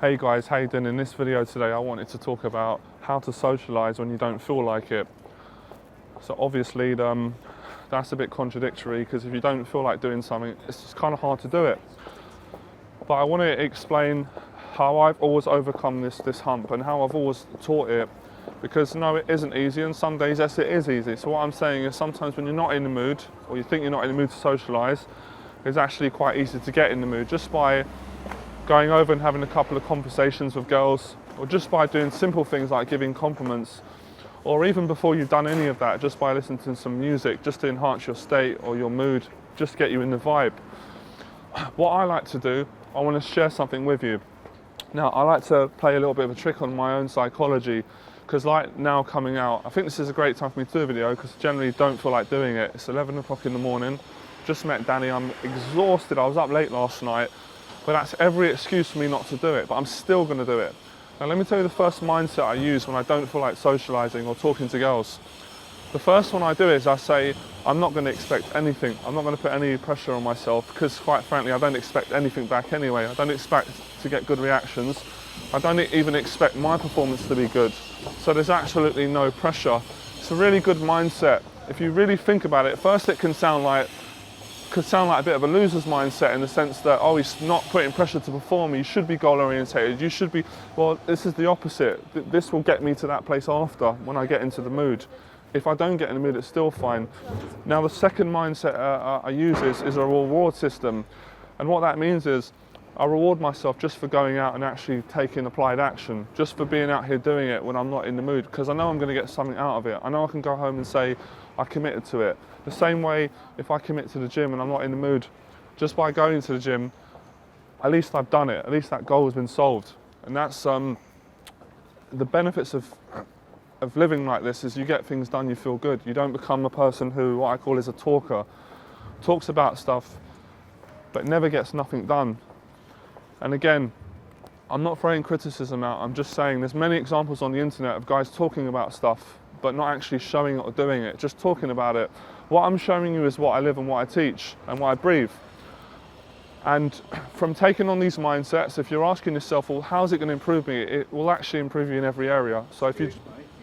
Hey guys, how you doing? In this video today I wanted to talk about how to socialise when you don't feel like it. So obviously that's a bit contradictory, because if you don't feel like doing something, it's just kind of hard to do it. But I want to explain how I've always overcome this hump and how I've always taught it, because no, it isn't easy, and some days, yes, it is easy. So what I'm saying is sometimes when you're not in the mood, or you think you're not in the mood to socialise, it's actually quite easy to get in the mood just by going over and having a couple of conversations with girls, or just by doing simple things like giving compliments, or even before you've done any of that, just by listening to some music, just to enhance your state or your mood, just to get you in the vibe. What I like to do, I want to share something with you. Now, I like to play a little bit of a trick on my own psychology, because like now coming out, I think this is a great time for me to do a video, because I generally don't feel like doing it. It's 11 o'clock in the morning, just met Danny, I'm exhausted, I was up late last night, but that's every excuse for me not to do it, but I'm still going to do it. Now let me tell you the first mindset I use when I don't feel like socialising or talking to girls. The first one I do is I say, I'm not going to expect anything. I'm not going to put any pressure on myself, because quite frankly, I don't expect anything back anyway. I don't expect to get good reactions. I don't even expect my performance to be good. So there's absolutely no pressure. It's a really good mindset. If you really think about it, first it can sound like a bit of a loser's mindset, in the sense that, oh, he's not putting pressure to perform, you should be goal orientated, you should be, well, this is the opposite. This will get me to that place after, when I get into the mood. If I don't get in the mood, it's still fine. Now the second mindset I use is a reward system, and what that means is I reward myself just for going out and actually taking applied action, just for being out here doing it when I'm not in the mood, because I know I'm going to get something out of it. I know I can go home and say I committed to it. The same way, if I commit to the gym and I'm not in the mood, just by going to the gym, at least I've done it, at least that goal has been solved. And that's the benefits of living like this, is you get things done, you feel good. You don't become a person who, what I call, is a talker, talks about stuff but never gets nothing done. And again, I'm not throwing criticism out, I'm just saying there's many examples on the internet of guys talking about stuff but not actually showing it or doing it, just talking about it. What I'm showing you is what I live and what I teach and what I breathe. And from taking on these mindsets, if you're asking yourself, well, how's it going to improve me? It will actually improve you in every area. So if you... Do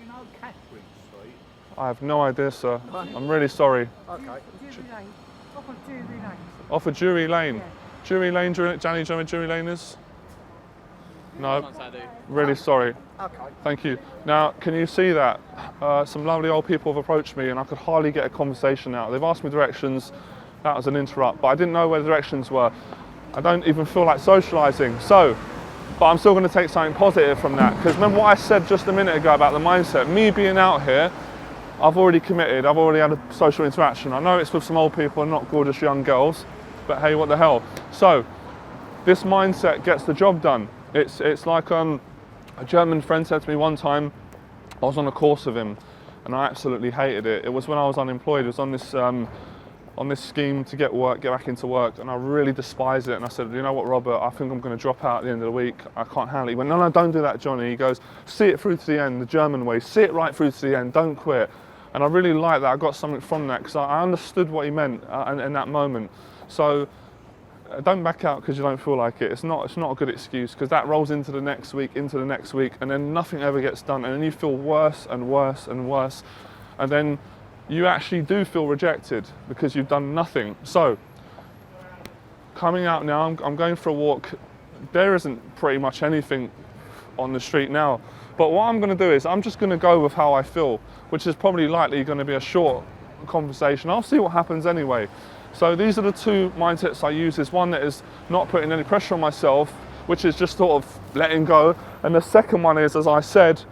you know Catherine Street? I have no idea, sir. I'm really sorry. Okay. Drury Lane. Off of Drury Lane. Off of Drury Lane. Yeah. Drury Lane, Danny, do you know where Drury Lane is? No, really sorry. Okay. Thank you. Now, can you see that? Some lovely old people have approached me and I could hardly get a conversation out. They've asked me directions. That was an interrupt, but I didn't know where the directions were. I don't even feel like socialising. So, but I'm still going to take something positive from that, because remember what I said just a minute ago about the mindset. Me being out here, I've already committed, I've already had a social interaction. I know it's with some old people and not gorgeous young girls, but hey, what the hell. So, this mindset gets the job done. It's like a German friend said to me one time, I was on a course with him and I absolutely hated it. It was when I was unemployed. It was on this scheme to get back into work, and I really despised it. And I said, you know what, Robert, I think I'm going to drop out at the end of the week. I can't handle it. He went, no, don't do that, Johnny. He goes, see it through to the end, the German way. See it right through to the end, don't quit. And I really liked that. I got something from that, because I understood what he meant in that moment. So don't back out because you don't feel like it. It's not a good excuse, because that rolls into the next week, and then nothing ever gets done, and then you feel worse and worse and worse, and then you actually do feel rejected because you've done nothing. So coming out now, I'm going for a walk. There isn't pretty much anything on the street now, but what I'm going to do is I'm just going to go with how I feel, which is probably likely going to be a short conversation. I'll see what happens anyway. So these are the two mindsets I use. Is one that is not putting any pressure on myself, which is just sort of letting go. And the second one is, as I said,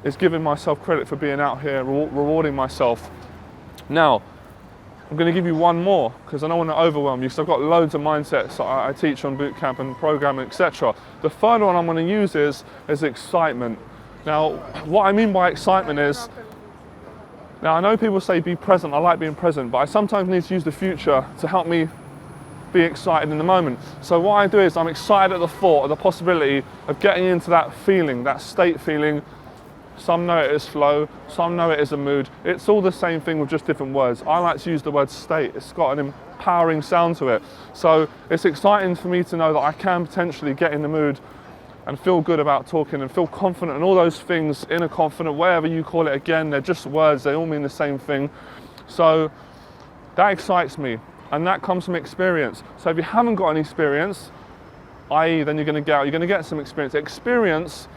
is giving myself credit for being out here, rewarding myself. Now, I'm going to give you one more, because I don't want to overwhelm you, because I've got loads of mindsets I teach on bootcamp and programming, etc. The third one I'm going to use is excitement. Now, what I mean by excitement is, now I know people say be present, I like being present, but I sometimes need to use the future to help me be excited in the moment. So what I do is I'm excited at the thought of the possibility of getting into that feeling, that state feeling. Some know it as flow, some know it as a mood. It's all the same thing with just different words. I like to use the word state. It's got an empowering sound to it. So it's exciting for me to know that I can potentially get in the mood and feel good about talking and feel confident and all those things, inner confident, whatever you call it. Again, they're just words, they all mean the same thing. So that excites me, and that comes from experience. So if you haven't got any experience, i.e. then you're going to get some experience. Experience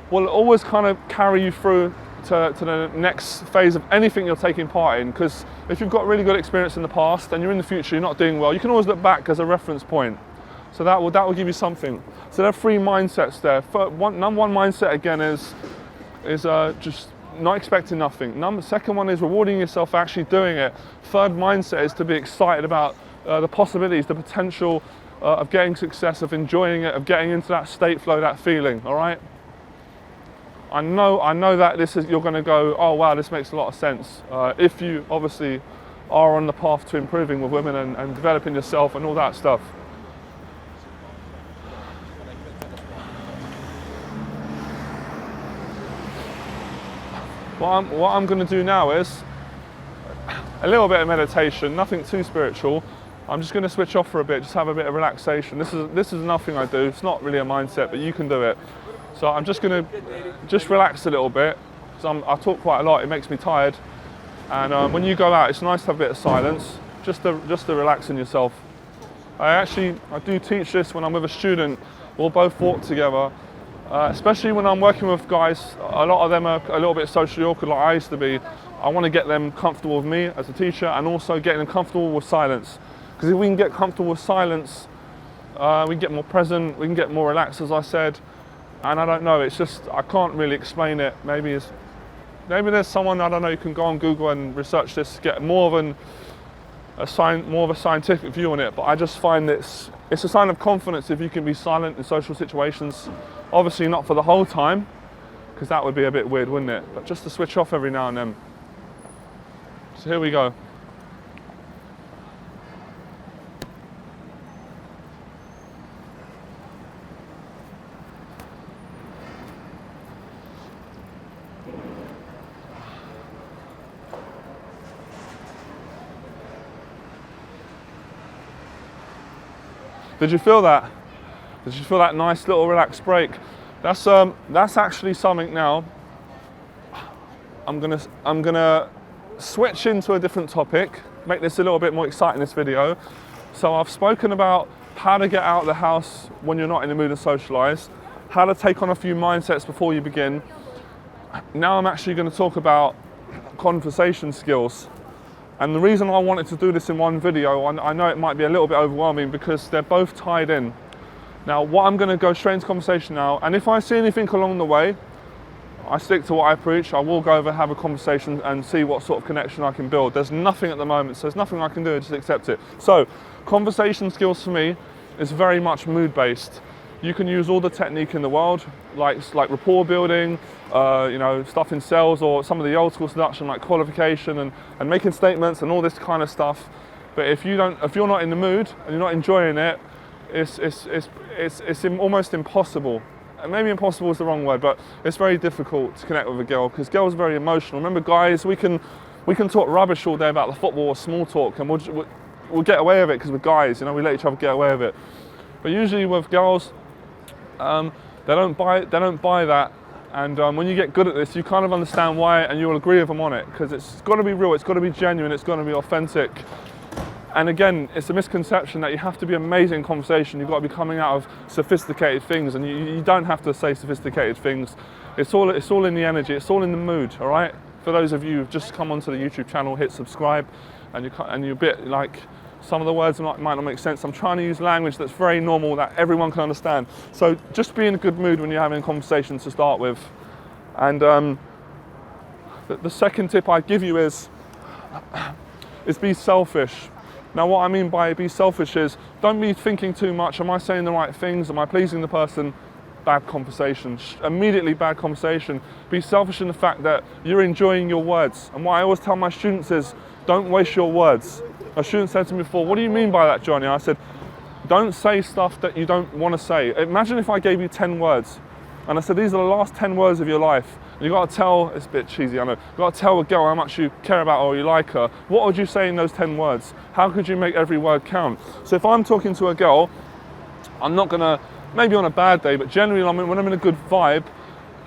will always kind of carry you through to the next phase of anything you're taking part in, because if you've got really good experience in the past and you're in the future, you're not doing well, you can always look back as a reference point. So that will give you something. So there are 3 mindsets there. Number 1 mindset again is just not expecting nothing. Second one is rewarding yourself for actually doing it. Third mindset is to be excited about the possibilities, the potential of getting success, of enjoying it, of getting into that state flow, that feeling, all right? I know that you're going to go, oh wow, this makes a lot of sense. If you obviously are on the path to improving with women and developing yourself and all that stuff. What I'm going to do now is a little bit of meditation, nothing too spiritual. I'm just going to switch off for a bit, just have a bit of relaxation. This is nothing I do. It's not really a mindset, but you can do it. So I'm just going to relax a little bit, because I talk quite a lot. It makes me tired. And when you go out, it's nice to have a bit of silence, just to relax in yourself. I do teach this when I'm with a student. We'll both walk together. Especially when I'm working with guys, a lot of them are a little bit socially awkward like I used to be. I want to get them comfortable with me as a teacher, and also getting them comfortable with silence. Because if we can get comfortable with silence, we can get more present, we can get more relaxed, as I said. And I don't know, it's just, I can't really explain it. Maybe there's someone, I don't know, you can go on Google and research this, get more of a scientific view on it. But I just find it's a sign of confidence if you can be silent in social situations. Obviously not for the whole time, because that would be a bit weird, wouldn't it? But just to switch off every now and then. So here we go. Did you feel that? Did you feel that nice little relaxed break? That's actually something now. I'm gonna switch into a different topic, make this a little bit more exciting, this video. So I've spoken about how to get out of the house when you're not in the mood to socialise, how to take on a few mindsets before you begin. Now I'm actually going to talk about conversation skills. And the reason I wanted to do this in one video, I know it might be a little bit overwhelming because they're both tied in. Now, I'm going to go straight into conversation now, and if I see anything along the way, I stick to what I preach. I will go over, have a conversation and see what sort of connection I can build. There's nothing at the moment, so there's nothing I can do, just accept it. So, conversation skills for me is very much mood-based. You can use all the technique in the world, like rapport building, stuff in sales, or some of the old school seduction like qualification and making statements and all this kind of stuff. But if you're not in the mood and you're not enjoying it, it's almost impossible. And maybe impossible is the wrong word, but it's very difficult to connect with a girl because girls are very emotional. Remember, guys, we can talk rubbish all day about the football or small talk, and we'll get away with it because we're guys. We let each other get away with it. But usually with girls, they don't buy that, and when you get good at this, you kind of understand why, and you'll agree with them on it, because it's got to be real, it's got to be genuine, it's got to be authentic. And again, it's a misconception that you have to be amazing in conversation, you've got to be coming out of sophisticated things, and you don't have to say sophisticated things. It's all in the energy, it's all in the mood, all right? For those of you who've just come onto the YouTube channel, hit subscribe, and you're a bit like, some of the words might not make sense. I'm trying to use language that's very normal, that everyone can understand. So just be in a good mood when you're having conversations to start with. And the second tip I give you is be selfish. Now what I mean by be selfish is, don't be thinking too much, am I saying the right things, am I pleasing the person? Bad conversation, immediately bad conversation. Be selfish in the fact that you're enjoying your words. And what I always tell my students is, don't waste your words. A student said to me before, what do you mean by that, Johnny? I said, don't say stuff that you don't want to say. Imagine if I gave you 10 words, and I said, these are the last 10 words of your life. And you've got to tell, it's a bit cheesy, I know, you've got to tell a girl how much you care about her or you like her. What would you say in those 10 words? How could you make every word count? So if I'm talking to a girl, I'm not gonna maybe on a bad day, but generally when I'm in a good vibe,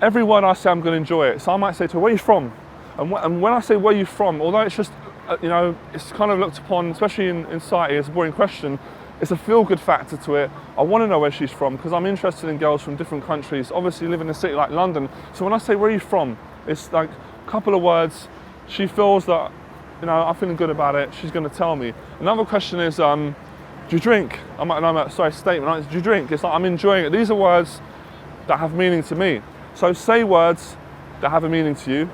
every word I say I'm going to enjoy it. So I might say to her, where are you from? And when I say where are you from, although it's just, it's kind of looked upon, especially in society, as a boring question, it's a feel-good factor to it. I want to know where she's from because I'm interested in girls from different countries. Obviously, live in a city like London. So when I say, where are you from? It's like a couple of words. She feels that, I'm feeling good about it. She's going to tell me. Another question is, do you drink? Statement. Do you drink? It's like, I'm enjoying it. These are words that have meaning to me. So say words that have a meaning to you.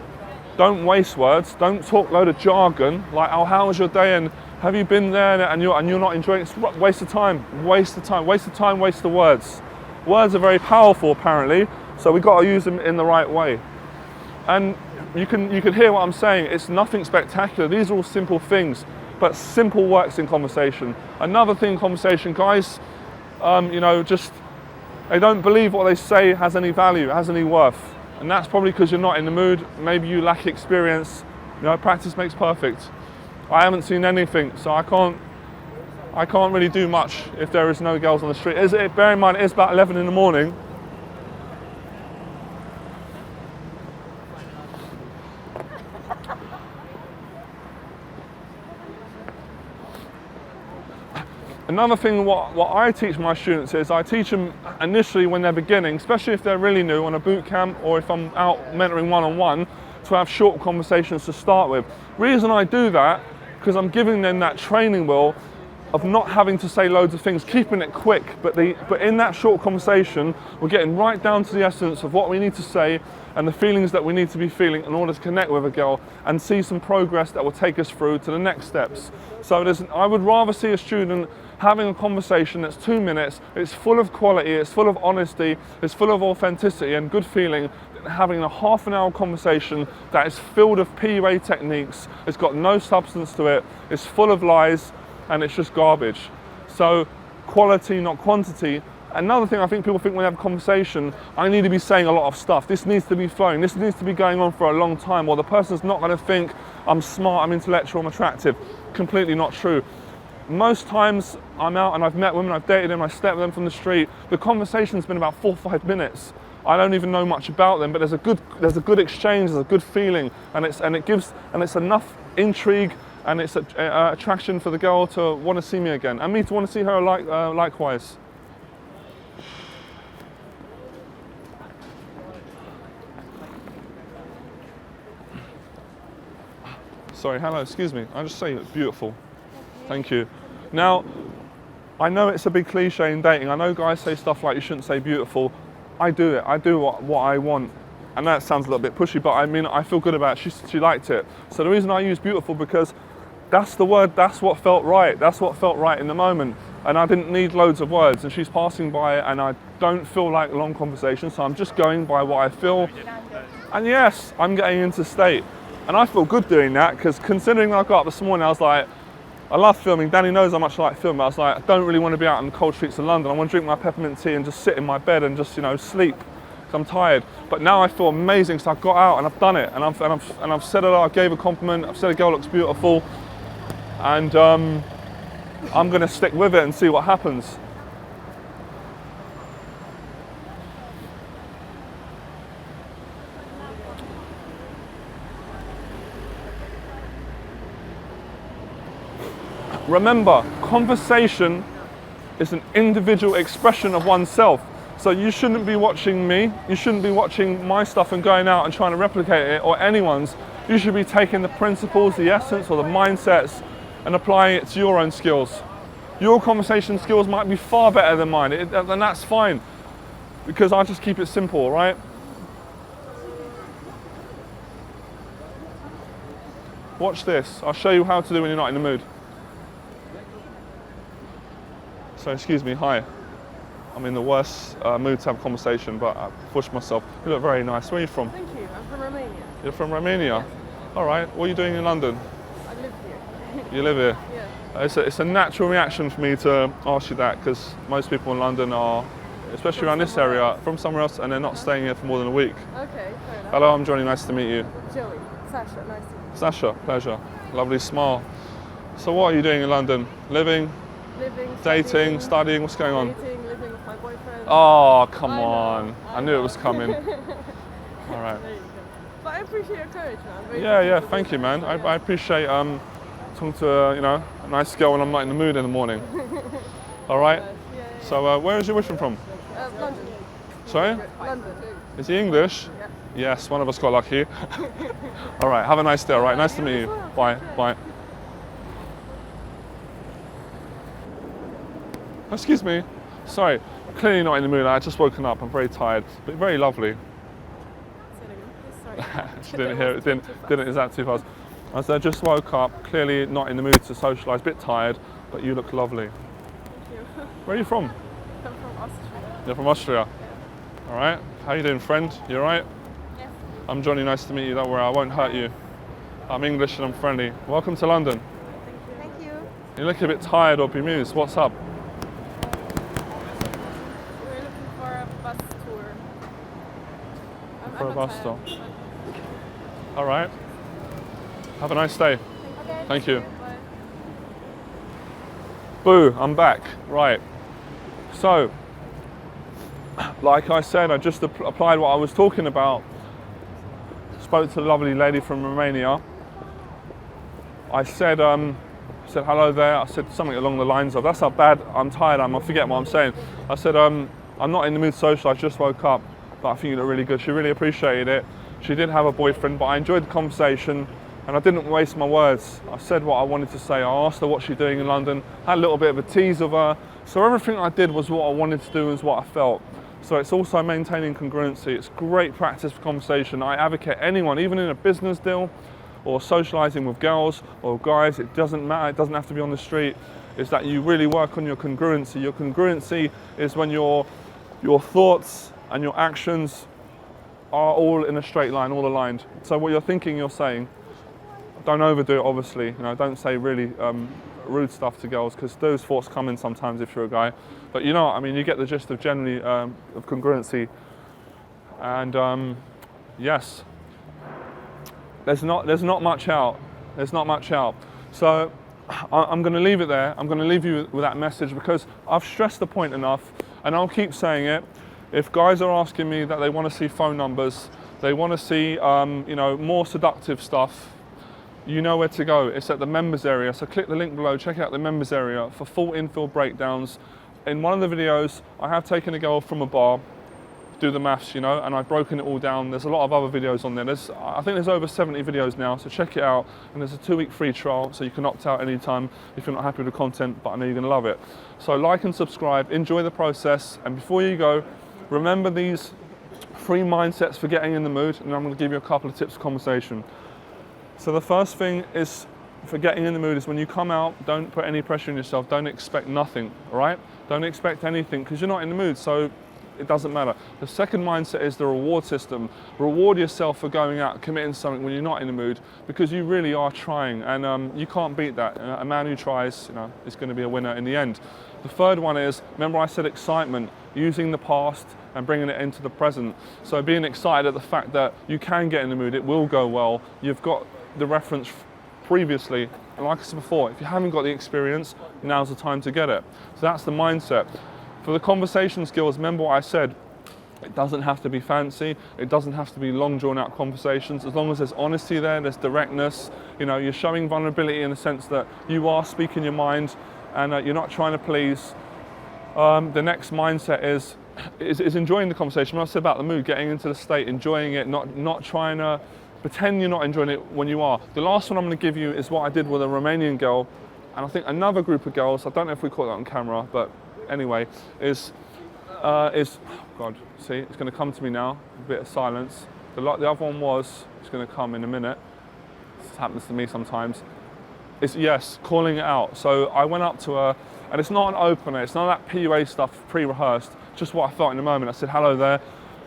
Don't waste words. Don't talk load of jargon like, oh, how was your day? And have you been there? And you're not enjoying it. It's waste of time. Waste of time. Waste of time. Waste of words. Words are very powerful, apparently. So we've got to use them in the right way. And you can hear what I'm saying. It's nothing spectacular. These are all simple things, but simple works in conversation. Another thing in conversation, guys, just they don't believe what they say has any value, has any worth. And that's probably because you're not in the mood. Maybe you lack experience. Practice makes perfect. I haven't seen anything, so I can't really do much if there is no girls on the street. Bear in mind, it is about 11 in the morning. Another thing, what I teach my students is I teach them initially when they're beginning, especially if they're really new on a boot camp or if I'm out mentoring one-on-one, to have short conversations to start with. Reason I do that, because I'm giving them that training wheel of not having to say loads of things, keeping it quick, but in that short conversation, we're getting right down to the essence of what we need to say and the feelings that we need to be feeling in order to connect with a girl and see some progress that will take us through to the next steps. So I would rather see a student having a conversation that's 2 minutes, it's full of quality, it's full of honesty, it's full of authenticity and good feeling, having a half an hour conversation that is filled of PUA techniques, it's got no substance to it, it's full of lies, and it's just garbage. So quality, not quantity. Another thing I think people think when they have a conversation, I need to be saying a lot of stuff. This needs to be flowing. This needs to be going on for a long time, or the person's not going to think I'm smart, I'm intellectual, I'm attractive. Completely not true. Most times I'm out and I've met women, I've dated them, I slept with them from the street. The conversation's been about 4 or 5 minutes. I don't even know much about them, but there's a good exchange, there's a good feeling, and it's enough intrigue and it's attraction for the girl to want to see me again, and me to want to see her likewise. Sorry, hello, excuse me. I just say it's beautiful. Thank you. Now, I know it's a big cliche in dating. I know guys say stuff like you shouldn't say beautiful. I do it. I do what I want. And that sounds a little bit pushy, but I mean, I feel good about it. She liked it. So the reason I use beautiful, because that's the word, that's what felt right. That's what felt right in the moment. And I didn't need loads of words. And she's passing by and I don't feel like a long conversation. So I'm just going by what I feel. And yes, I'm getting into state. And I feel good doing that, because considering I got up this morning, I was like, I love filming. Danny knows how much I like filming. I was like, I don't really want to be out on the cold streets of London. I want to drink my peppermint tea and just sit in my bed and just, sleep, because I'm tired. But now I feel amazing, so I got out and I've done it. And I've said it. I gave a compliment. I've said a girl looks beautiful, and I'm going to stick with it and see what happens. Remember, conversation is an individual expression of oneself. So you shouldn't be watching me, you shouldn't be watching my stuff and going out and trying to replicate it, or anyone's. You should be taking the principles, the essence, or the mindsets and applying it to your own skills. Your conversation skills might be far better than mine, and that's fine, because I just keep it simple, right? Watch this. I'll show you how to do when you're not in the mood. So excuse me, hi. I'm in the worst mood to have a conversation, but I pushed myself. You look very nice. Where are you from? Thank you. I'm from Romania. You're from Romania? Yes. All right. What are you doing in London? I live here. You live here? Yeah. It's a natural reaction for me to ask you that, because most people in London are, especially From around this somewhere area, else. from somewhere else, and they're not staying here for more than a week. Okay, fair enough. Hello, I'm Johnny. Nice to meet you. Joey. Sasha, nice to meet you. Sasha, pleasure. Lovely smile. So what are you doing in London? Living? Living, Dating, studying, what's going on? Dating, living with my boyfriend. Oh, come I know, on. I knew it was coming. All right. There you go. But I appreciate your courage, man. Very Yeah, appreciate thank you, man. it. I appreciate talking to a nice girl when I'm not in the mood in the morning. All right. Yeah. So where is your wishing from? London. Sorry? London. Is he English? Yeah. Yes, one of us got lucky. All right, have a nice day, all right? Nice to meet you. Bye, bye. Excuse me. Sorry, clearly not in the mood. I just woken up. I'm very tired, but very lovely. Sorry. She didn't hear it. Didn't. Is that too fast? I said, I just woke up. Clearly not in the mood to socialise. Bit tired, but you look lovely. Thank you. Where are you from? I'm from Austria. You're from Austria. All right. How you doing, friend? You all right? Yes. I'm Johnny. Nice to meet you. Don't worry, I won't hurt you. I'm English and I'm friendly. Welcome to London. Thank you. You look a bit tired or bemused. What's up? We're looking for a bus tour. For a not bus tired, stop. but- All right. Have a nice day. Okay, Thank you. Bye. Boo, I'm back. Right. So, like I said, I just applied what I was talking about. Spoke to the lovely lady from Romania. I said hello there. I said something along the lines of, that's how bad I'm tired. I forget what I'm saying. I said, I'm not in the mood to social. I just woke up, but I think you look really good. She really appreciated it. She did have a boyfriend, but I enjoyed the conversation and I didn't waste my words. I said what I wanted to say. I asked her what she's doing in London, had a little bit of a tease of her. So everything I did was what I wanted to do, was what I felt. So it's also maintaining congruency. It's great practice for conversation. I advocate anyone, even in a business deal or socializing with girls or guys, it doesn't matter, it doesn't have to be on the street, is that you really work on your congruency. Your congruency is when your thoughts and your actions are all in a straight line, all aligned. So what you're thinking, you're saying. Don't overdo it, obviously. Don't say really rude stuff to girls, because those thoughts come in sometimes if you're a guy. But you know what I mean, you get the gist of generally of congruency. And yes, there's not much out. There's not much out. So I'm going to leave it there. I'm going to leave you with that message because I've stressed the point enough, and I'll keep saying it. If guys are asking me that they want to see phone numbers, they want to see more seductive stuff, you know where to go. It's at the members area. So click the link below, check out the members area for full infield breakdowns. In one of the videos, I have taken a girl from a bar, do the maths, and I've broken it all down. There's a lot of other videos on there. I think there's over 70 videos now, so check it out. And there's a 2-week free trial, so you can opt out anytime if you're not happy with the content, but I know you're gonna love it. So like and subscribe, enjoy the process, and before you go, remember these 3 mindsets for getting in the mood, and I'm gonna give you a couple of tips for conversation. So the first thing is, for getting in the mood, is when you come out, don't put any pressure on yourself, don't expect nothing, all right? Don't expect anything, because you're not in the mood, so it doesn't matter. The second mindset is the reward system. Reward yourself for going out, committing to something when you're not in the mood, because you really are trying, and you can't beat that. A man who tries, is going to be a winner in the end. The third one is, remember I said excitement, using the past and bringing it into the present. So being excited at the fact that you can get in the mood, it will go well. You've got the reference previously, and like I said before, if you haven't got the experience, now's the time to get it. So that's the mindset. For the conversation skills, remember what I said, it doesn't have to be fancy, it doesn't have to be long drawn out conversations, as long as there's honesty there's directness, you're showing vulnerability in the sense that you are speaking your mind and you're not trying to please. The next mindset is enjoying the conversation. When I said about the mood, getting into the state, enjoying it, not trying to pretend you're not enjoying it when you are. The last one I'm going to give you is what I did with a Romanian girl, and I think another group of girls, I don't know if we caught that on camera, but anyway, is God, see, it's going to come to me now, a bit of silence. The other one was, it's going to come in a minute, this happens to me sometimes, is yes, calling it out. So I went up to her, and it's not an opener, it's not that PUA stuff pre-rehearsed, just what I felt in the moment. I said, hello there.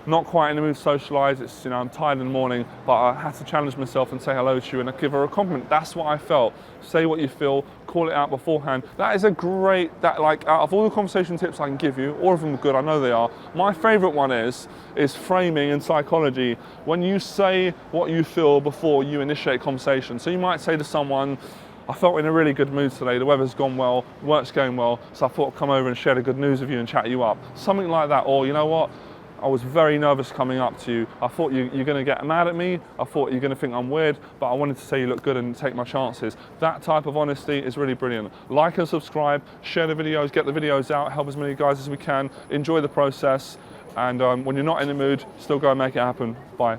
Not quite in the mood to socialise, it's, I'm tired in the morning, but I had to challenge myself and say hello to you and I give her a compliment. That's what I felt. Say what you feel, call it out beforehand. That is a great, out of all the conversation tips I can give you, all of them are good, I know they are. My favourite one is framing and psychology. When you say what you feel before you initiate conversation. So you might say to someone, I felt in a really good mood today. The weather's gone well, work's going well, so I thought I'd come over and share the good news with you and chat you up. Something like that. Or you know what? I was very nervous coming up to you. I thought you're going to get mad at me. I thought you're going to think I'm weird, but I wanted to say you look good and take my chances. That type of honesty is really brilliant. Like and subscribe, share the videos, get the videos out, help as many guys as we can, enjoy the process, and when you're not in the mood, still go and make it happen. Bye.